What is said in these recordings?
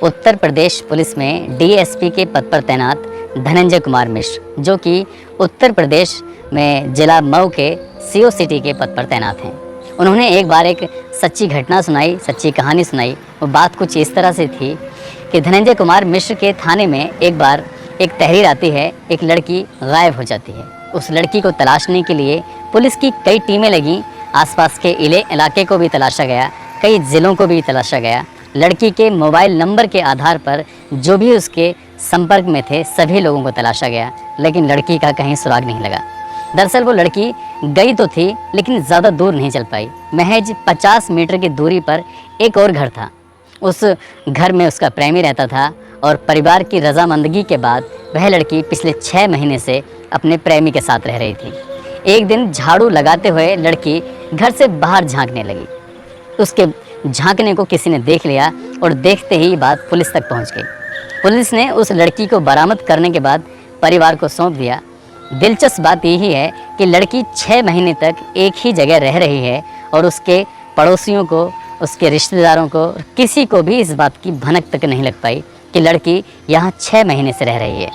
Uttar Pradesh police में DSP के पद पर तैनात धनंजय कुमार मिश्र, जो कि उत्तर प्रदेश में जिला मऊ के सीओ सिटी के पद पर तैनात हैं। उन्होंने एक बार एक सच्ची घटना सुनाई, सच्ची कहानी सुनाई। वो बात कुछ इस तरह से थी कि धनंजय कुमार मिश्र के थाने में एक बार एक तहरीर आती है, एक लड़की गायब हो जाती है। उस लड़की को तलाशने के लिए पुलिस की कई टीमें लगीं, आसपास के इलाके को भी तलाशा गया, कई ज़िलों को भी तलाशा गया। लड़की के मोबाइल नंबर के आधार पर जो भी उसके संपर्क में थे सभी लोगों को तलाशा गया, लेकिन लड़की का कहीं सुराग नहीं लगा। दरअसल वो लड़की गई तो थी, लेकिन ज़्यादा दूर नहीं चल पाई। महज 50 मीटर की दूरी पर एक और घर था। उस घर में उसका प्रेमी रहता था और परिवार की रजामंदगी के बाद वह लड़की पिछले 6 महीने से अपने प्रेमी के साथ रह रही थी। एक दिन झाड़ू लगाते हुए लड़की घर से बाहर झांकने लगी। उसके झांकने को किसी ने देख लिया और देखते ही बात पुलिस तक पहुंच गई। पुलिस ने उस लड़की को बरामद करने के बाद परिवार को सौंप दिया। दिलचस्प बात यही है कि लड़की 6 महीने तक एक ही जगह रह रही है और उसके पड़ोसियों को, उसके रिश्तेदारों को, किसी को भी इस बात की भनक तक नहीं लग पाई कि लड़की यहाँ 6 महीने से रह रही है।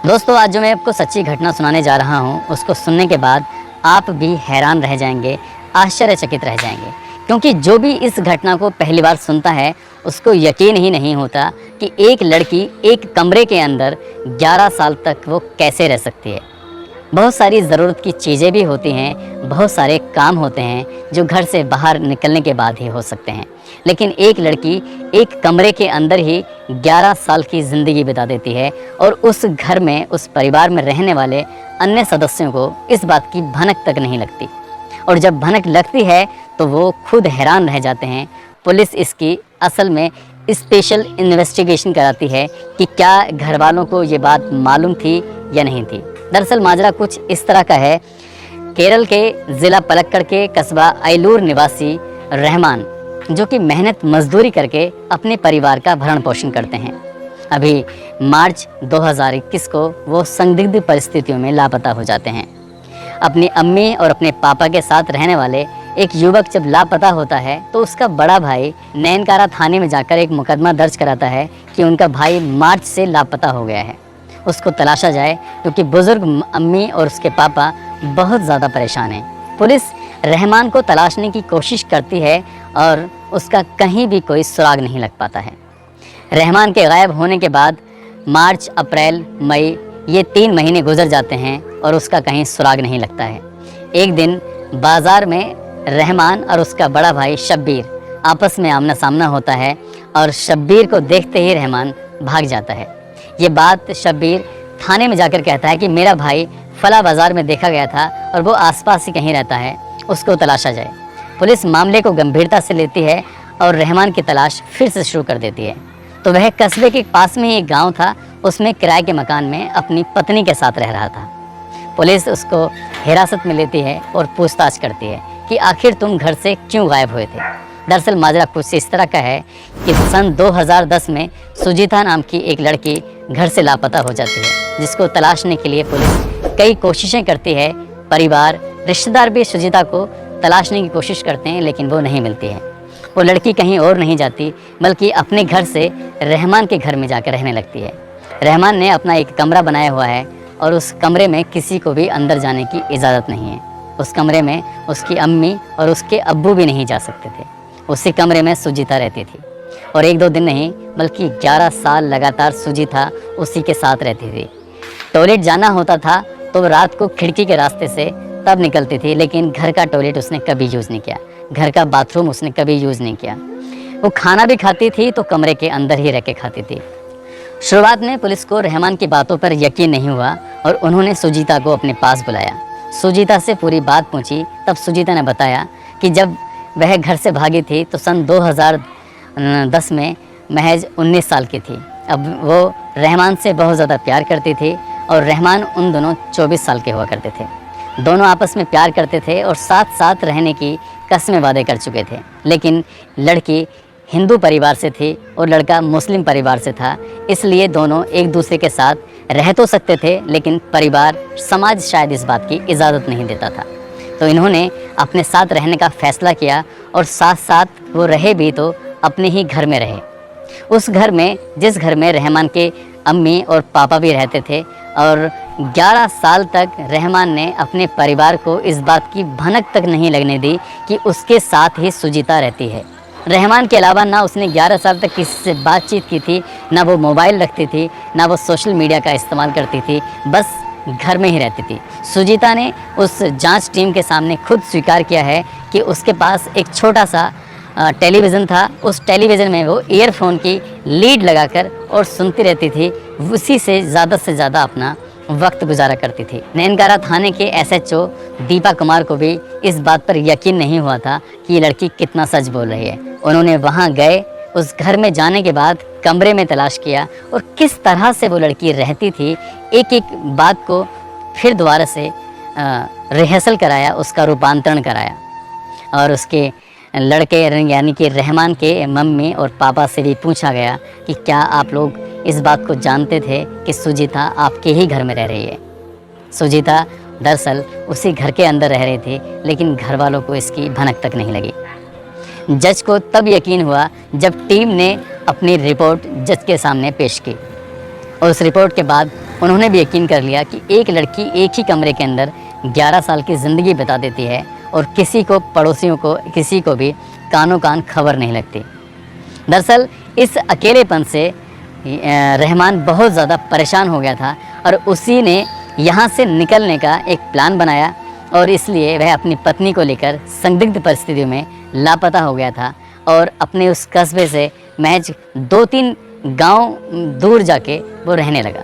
दोस्तों, आज जो मैं आपको सच्ची घटना सुनाने जा रहा हूँ, उसको सुनने के बाद आप भी हैरान रह जाएंगे, आश्चर्यचकित रह जाएंगे, क्योंकि जो भी इस घटना को पहली बार सुनता है उसको यकीन ही नहीं होता कि एक लड़की एक कमरे के अंदर 11 साल तक वो कैसे रह सकती है। बहुत सारी ज़रूरत की चीज़ें भी होती हैं, बहुत सारे काम होते हैं जो घर से बाहर निकलने के बाद ही हो सकते हैं, लेकिन एक लड़की एक कमरे के अंदर ही 11 साल की ज़िंदगी बिता देती है और उस घर में, उस परिवार में रहने वाले अन्य सदस्यों को इस बात की भनक तक नहीं लगती। और जब भनक लगती है तो वो खुद हैरान रह जाते हैं। पुलिस इसकी असल में स्पेशल इन्वेस्टिगेशन कराती है कि क्या घर वालों को ये बात मालूम थी या नहीं थी। दरअसल माजरा कुछ इस तरह का है। केरल के ज़िला पलक्कड़ के कस्बा अयलूर निवासी रहमान, जो कि मेहनत मजदूरी करके अपने परिवार का भरण पोषण करते हैं, अभी मार्च 2021 को वो संदिग्ध परिस्थितियों में लापता हो जाते हैं। अपनी अम्मी और अपने पापा के साथ रहने वाले एक युवक जब लापता होता है तो उसका बड़ा भाई नैनकारा थाने में जाकर एक मुकदमा दर्ज कराता है कि उनका भाई मार्च से लापता हो गया है, उसको तलाशा जाए, क्योंकि बुज़ुर्ग अम्मी और उसके पापा बहुत ज़्यादा परेशान हैं। पुलिस रहमान को तलाशने की कोशिश करती है और उसका कहीं भी कोई सुराग नहीं लग पाता है। रहमान के गायब होने के बाद मार्च, अप्रैल, मई, ये 3 महीने गुजर जाते हैं और उसका कहीं सुराग नहीं लगता है। एक दिन बाज़ार में रहमान और उसका बड़ा भाई शब्बीर आपस में आमना सामना होता है और शब्बीर को देखते ही रहमान भाग जाता है। ये बात शब्बीर थाने में जाकर कहता है कि मेरा भाई फला बाज़ार में देखा गया था और वो आसपास ही कहीं रहता है, उसको तलाशा जाए। पुलिस मामले को गंभीरता से लेती है और रहमान की तलाश फिर से शुरू कर देती है। तो वह कस्बे के पास में ही एक गाँव था, उसमें किराए के मकान में अपनी पत्नी के साथ रह रहा था। पुलिस उसको हिरासत में लेती है और पूछताछ करती है कि आखिर तुम घर से क्यों गायब हुए थे। दरअसल माजरा कुछ इस तरह का है कि सन 2010 में सुजीता नाम की एक लड़की घर से लापता हो जाती है, जिसको तलाशने के लिए पुलिस कई कोशिशें करती है। परिवार, रिश्तेदार भी सुजीता को तलाशने की कोशिश करते हैं, लेकिन वो नहीं मिलती है। वो लड़की कहीं और नहीं जाती, बल्कि अपने घर से रहमान के घर में जाकर रहने लगती है। रहमान ने अपना एक कमरा बनाया हुआ है और उस कमरे में किसी को भी अंदर जाने की इजाज़त नहीं है। उस कमरे में उसकी अम्मी और उसके अब्बू भी नहीं जा सकते थे। उसी कमरे में सुजीता रहती थी और 1-2 दिन नहीं, बल्कि 11 साल लगातार सुजीता उसी के साथ रहती थी। टॉयलेट जाना होता था तो रात को खिड़की के रास्ते से तब निकलती थी, लेकिन घर का टॉयलेट उसने कभी यूज़ नहीं किया, घर का बाथरूम उसने कभी यूज़ नहीं किया। वो खाना भी खाती थी तो कमरे के अंदर ही रह के खाती थी। शुरुआत में पुलिस को रहमान की बातों पर यकीन नहीं हुआ और उन्होंने सुजीता को अपने पास बुलाया। सुजीता से पूरी बात पूछी, तब सुजीता ने बताया कि जब वह घर से भागी थी तो सन 2010 में महज 19 साल की थी। अब वो रहमान से बहुत ज़्यादा प्यार करती थी और रहमान उन दोनों 24 साल के हुआ करते थे। दोनों आपस में प्यार करते थे और साथ साथ रहने की कस्में वादे कर चुके थे, लेकिन लड़की हिंदू परिवार से थी और लड़का मुस्लिम परिवार से था, इसलिए दोनों एक दूसरे के साथ रह तो सकते थे, लेकिन परिवार, समाज शायद इस बात की इजाज़त नहीं देता था। तो इन्होंने अपने साथ रहने का फ़ैसला किया और साथ साथ वो रहे भी तो अपने ही घर में रहे। उस घर में, जिस घर में रहमान के अम्मी और पापा भी रहते थे, और 11 साल तक रहमान ने अपने परिवार को इस बात की भनक तक नहीं लगने दी कि उसके साथ ही सुजीता रहती है। रहमान के अलावा ना उसने 11 साल तक किसी से बातचीत की थी, ना वो मोबाइल रखती थी, ना वो सोशल मीडिया का इस्तेमाल करती थी, बस घर में ही रहती थी। सुजीता ने उस जांच टीम के सामने खुद स्वीकार किया है कि उसके पास एक छोटा सा टेलीविज़न था। उस टेलीविज़न में वो ईयरफोन की लीड लगाकर और सुनती रहती थी, उसी से ज़्यादा अपना वक्त गुजारा करती थी। नैनकारा थाने के एसएचओ दीपा कुमार को भी इस बात पर यकीन नहीं हुआ था कि ये लड़की कितना सच बोल रही है। उन्होंने वहाँ गए, उस घर में जाने के बाद कमरे में तलाश किया और किस तरह से वो लड़की रहती थी, एक एक बात को फिर दोबारा से रिहर्सल कराया, उसका रूपांतरण कराया। और उसके लड़के यानी कि रहमान के मम्मी और पापा से भी पूछा गया कि क्या आप लोग इस बात को जानते थे कि सुजीता आपके ही घर में रह रही है। सुजीता दरअसल उसी घर के अंदर रह रही थी, लेकिन घर वालों को इसकी भनक तक नहीं लगी। जज को तब यकीन हुआ जब टीम ने अपनी रिपोर्ट जज के सामने पेश की, और उस रिपोर्ट के बाद उन्होंने भी यकीन कर लिया कि एक लड़की एक ही कमरे के अंदर 11 साल की ज़िंदगी बिता देती है और किसी को, पड़ोसियों को, किसी को भी कानों कान खबर नहीं लगती। दरअसल इस अकेलेपन से रहमान बहुत ज़्यादा परेशान हो गया था और उसी ने यहाँ से निकलने का एक प्लान बनाया, और इसलिए वह अपनी पत्नी को लेकर संदिग्ध परिस्थितियों में लापता हो गया था और अपने उस कस्बे से महज 2-3 गांव दूर जाके वो रहने लगा,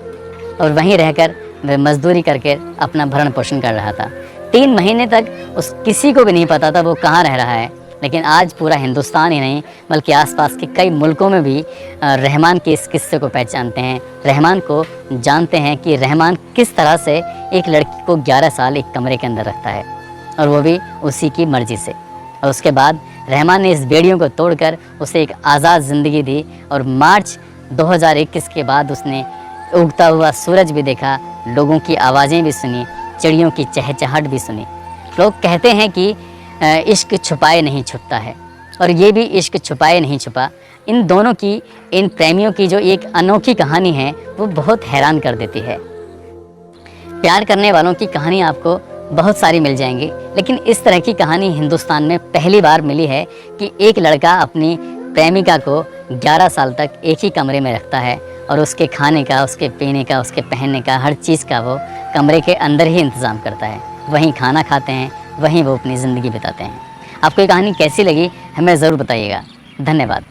और वहीं रहकर वह मजदूरी करके अपना भरण पोषण कर रहा था। 3 महीने तक उस किसी को भी नहीं पता था वो कहाँ रह रहा है, लेकिन आज पूरा हिंदुस्तान ही नहीं बल्कि आसपास के कई मुल्कों में भी रहमान के इस किस्से को पहचानते हैं, रहमान को जानते हैं कि रहमान किस तरह से एक लड़की को 11 साल एक कमरे के अंदर रखता है, और वो भी उसी की मर्ज़ी से। और उसके बाद रहमान ने इस बेड़ियों को तोड़कर उसे एक आज़ाद ज़िंदगी दी, और मार्च 2021 के बाद उसने उगता हुआ सूरज भी देखा, लोगों की आवाज़ें भी सुनी, चिड़ियों की चहचहाट भी सुनी। लोग कहते हैं कि इश्क छुपाए नहीं छुपता है, और ये भी इश्क छुपाए नहीं छुपा। इन दोनों की, इन प्रेमियों की जो एक अनोखी कहानी है वो बहुत हैरान कर देती है। प्यार करने वालों की कहानी आपको बहुत सारी मिल जाएंगी, लेकिन इस तरह की कहानी हिंदुस्तान में पहली बार मिली है कि एक लड़का अपनी प्रेमिका को 11 साल तक एक ही कमरे में रखता है, और उसके खाने का, उसके पीने का, उसके पहनने का, हर चीज़ का वो कमरे के अंदर ही इंतज़ाम करता है। वहीं खाना खाते हैं, वहीं वो अपनी ज़िंदगी बिताते हैं। आपको ये कहानी कैसी लगी हमें ज़रूर बताइएगा। धन्यवाद।